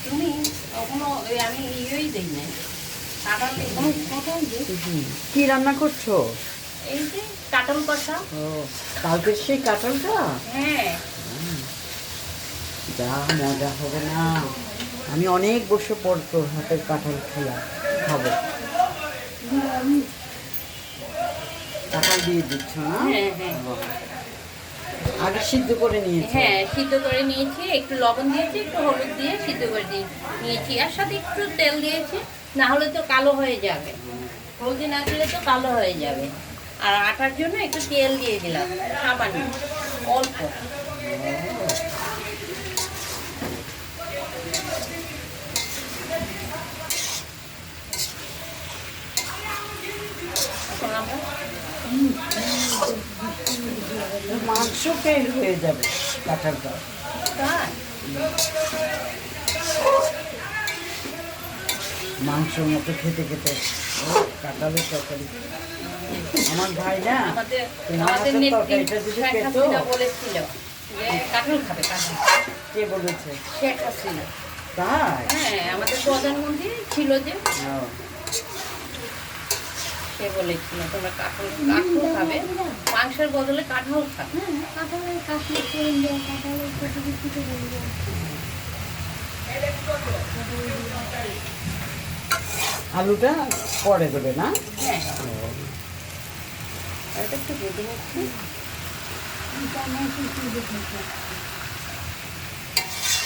তুমি কখনো আমি ইয়েই দিই না, কাঁঠাল দিই না। কি রান্না করছো? এই যে কাঁঠাল কষা। ও, কালকের সেই কাঁঠালটা? হ্যাঁ, যা মজা হবে না। আমি অনেক বছর পর তোর হাতের কাঁঠাল খাবো। কাঁঠাল দিয়ে দিচ্ছ না? হ্যাঁ, হ্যাঁ। আগে সিদ্ধ করে নিয়েছি। হ্যাঁ, সিদ্ধ করে নিয়েছি, একটু লবণ দিয়েছি, একটু হলুদ দিয়ে সিদ্ধ করে নিয়েছি, এর সাথে একটু তেল দিয়েছি, না হলে তো কালো হয়ে যাবে, হলদি না দিলে তো কালো হয়ে যাবে। আর আটার জন্য একটু তেল দিয়ে দিলাম, সামান্য অল্প। এখন আমরা মাংস ফেল হয়ে যাবে কাঁঠালটা। তাই মাংসর মতো খেতে খেতে কাঁঠালের তরকারি। আমার ভাই না আমাদের তোমার আমাদের হাতের নেত্রী তরকারিটা যদি শেখ পেত। হাসিনা বলেছিল যে কাঁঠাল খাবে, কাঁঠাল। কে বলেছে? শেখ হাসিনা। তাই? হ্যাঁ, আমাদের প্রধানমন্ত্রী ছিল যে, ও, সে বলেছিল তোমরা কাঁঠাল কাঁঠাল খাবে, মাংসের বদলে কাঁঠাল খাবে। আলুটা পরে দেবে না? হ্যাঁ, এটা একটু বেঁধে নিচ্ছি।